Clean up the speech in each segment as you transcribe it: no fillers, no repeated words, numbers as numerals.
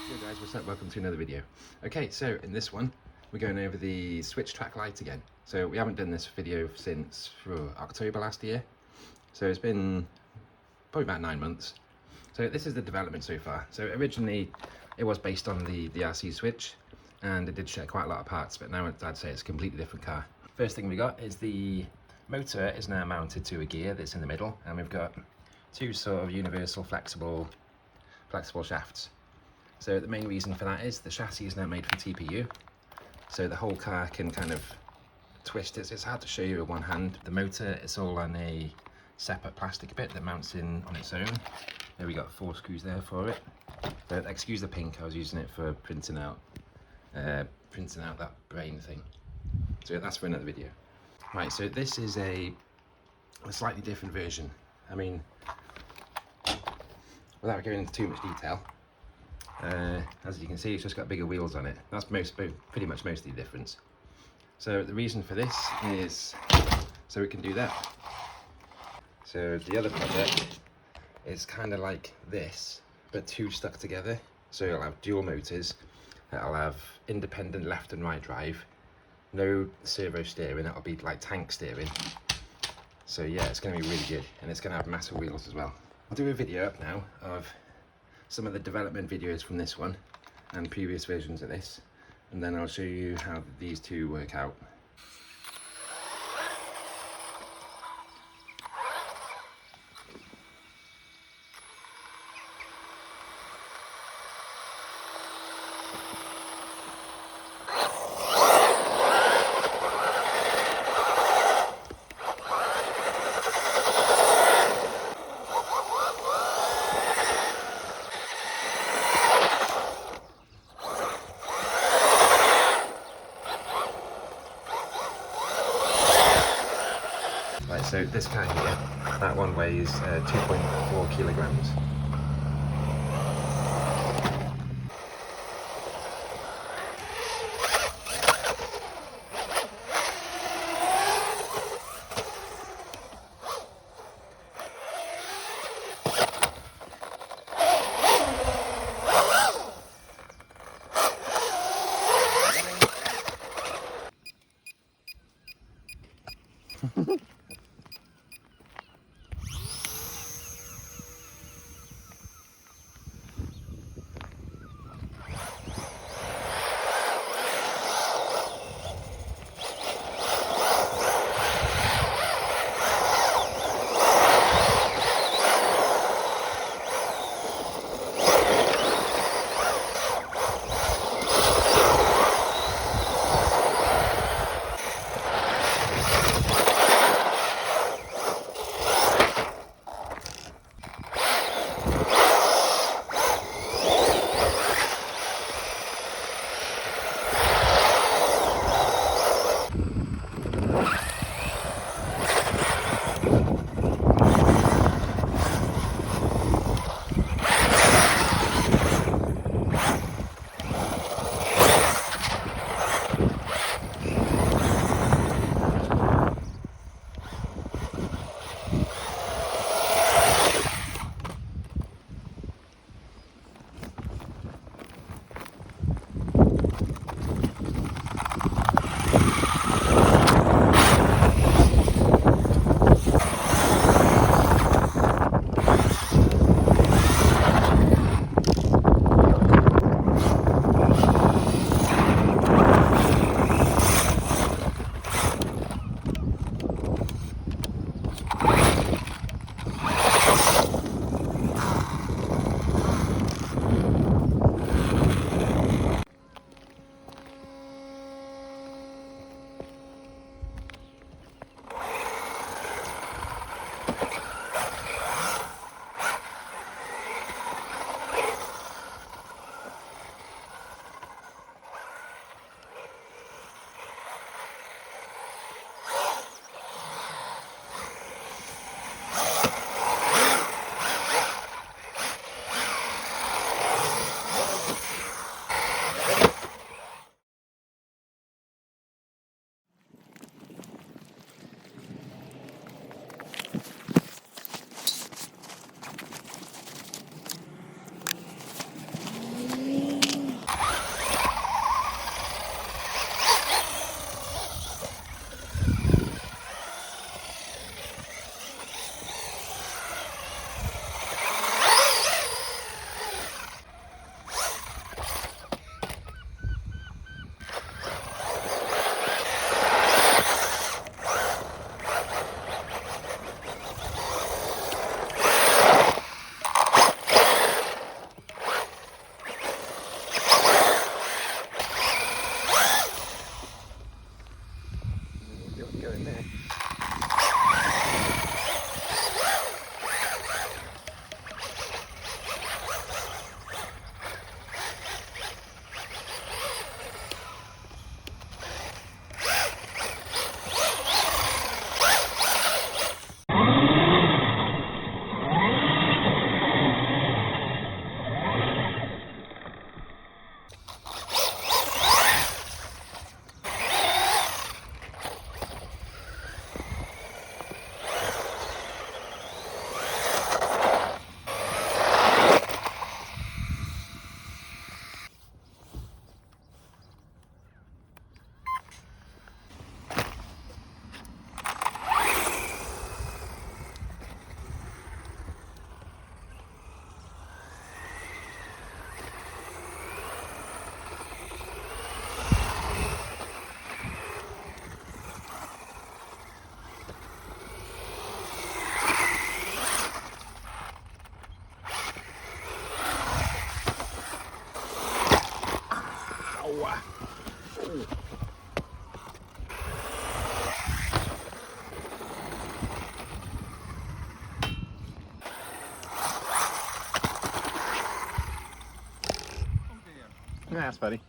Hey guys, what's up? Welcome to another video. Okay, so in this one, we're going over the switch track lite again. So we haven't done this video since October last year. So it's been probably about 9 months. So this is the development so far. So originally it was based on the RC switch, and it did share quite a lot of parts, but now I'd say it's a completely different car. First thing we got is the motor is now mounted to a gear that's in the middle, and we've got two sort of universal flexible shafts. So the main reason for that is the chassis is now made for TPU, so the whole car can kind of twist. It's hard to show you with one hand. The motor is all on a separate plastic bit that mounts in on its own. There we got 4 screws there for it. But excuse the pink, I was using it for printing out that brain thing. So that's for another video. Right, so this is a slightly different version. I mean, without going into too much detail, as you can see, it's just got bigger wheels on it. That's pretty much most of the difference. So the reason for this is so it can do that. So the other project is kind of like this, but 2 stuck together. So you'll have dual motors that'll have independent left and right drive, no servo steering. It'll be like tank steering. So yeah, it's going to be really good, and it's going to have massive wheels as well. I'll do a video up now of some of the development videos from this one and previous versions of this, and then I'll show you how these two work out. Right, so this car here, that one weighs 2.4 kilograms. Yeah, that's funny.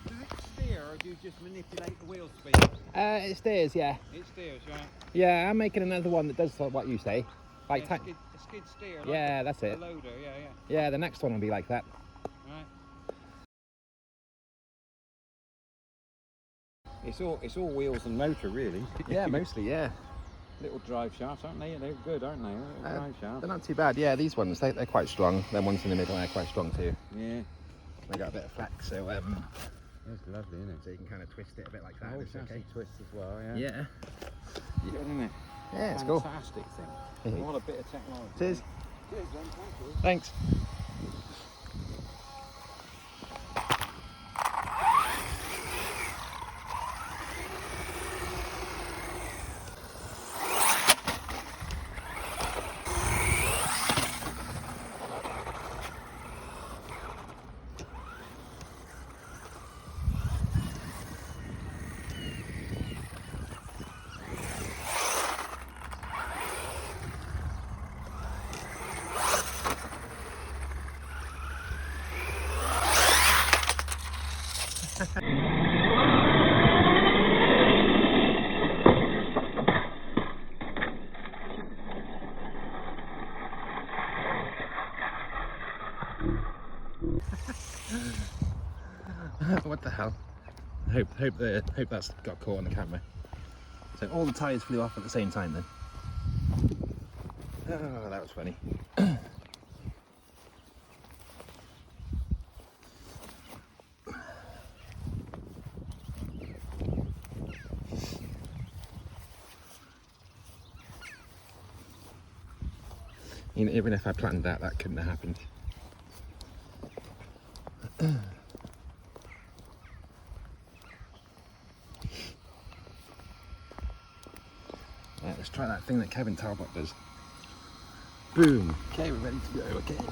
Does it steer, or do you just manipulate the wheel speed? It steers, yeah. It steers, right? Yeah, I'm making another one that does what you say. Like Yeah, a skid steer. Like yeah, that's it. A loader, yeah. Yeah, the next one will be like that. Right. It's all wheels and motor, really. Yeah, mostly, yeah. Little drive shafts, aren't they? They're good, aren't they? Little drive shafts. They're not too bad. Yeah, these ones, they're quite strong. Them ones in the middle are quite strong too. Yeah. They got a bit of flex, so It's lovely, isn't it? so you can kind of twist it a bit like that. Oh, It's okay. twist as well, yeah. Yeah. Good, isn't it? Yeah, it's cool. Fantastic thing. What a bit of technology. Cheers. Cheers, John. Thank you. Thanks. What the hell? Hope that's got caught on the camera. So all the tyres flew off at the same time then. Oh, that was funny. Even if I planned that couldn't have happened. Right, let's try that thing that Kevin Talbot does. Boom. Okay, we're ready to go again.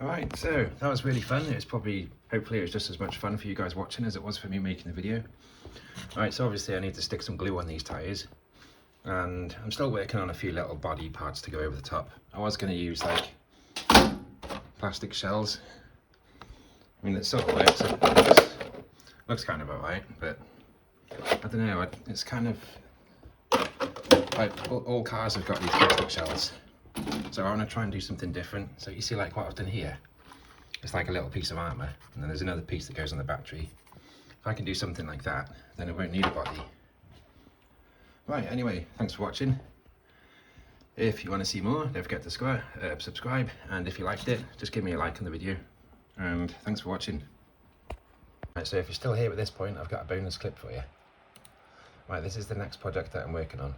Alright, so that was really fun. It was hopefully it was just as much fun for you guys watching as it was for me making the video. Alright, so obviously I need to stick some glue on these tyres. And I'm still working on a few little body parts to go over the top. I was going to use like plastic shells. I mean, it sort of works. It looks kind of alright, but I don't know, it's kind of like all cars have got these plastic shells. So I want to try and do something different. So you see like what I've done here, it's like a little piece of armour, and then there's another piece that goes on the battery. If I can do something like that, then it won't need a body. Right, anyway, thanks for watching. If you want to see more, don't forget to subscribe, and if you liked it, just give me a like on the video. And thanks for watching. Right, so if you're still here at this point, I've got a bonus clip for you. Right, this is the next project that I'm working on.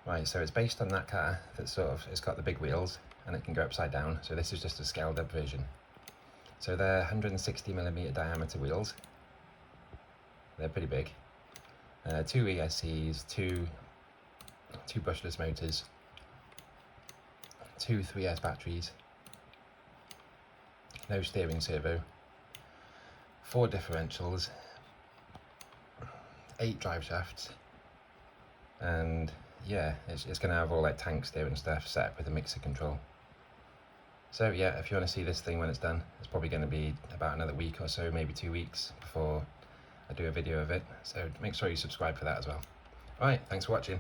Right, so it's based on that car that it's got the big wheels and it can go upside down. So this is just a scaled up version. So they're 160mm diameter wheels. They're pretty big. 2 ESCs, two brushless motors, 2 3S batteries, no steering servo, 4 differentials, 8 drive shafts, and yeah, it's going to have all like tank steering stuff set up with a mixer control. So yeah, if you want to see this thing when it's done, it's probably going to be about another week or so, maybe 2 weeks before I do a video of it. So make sure you subscribe for that as well. Alright, thanks for watching.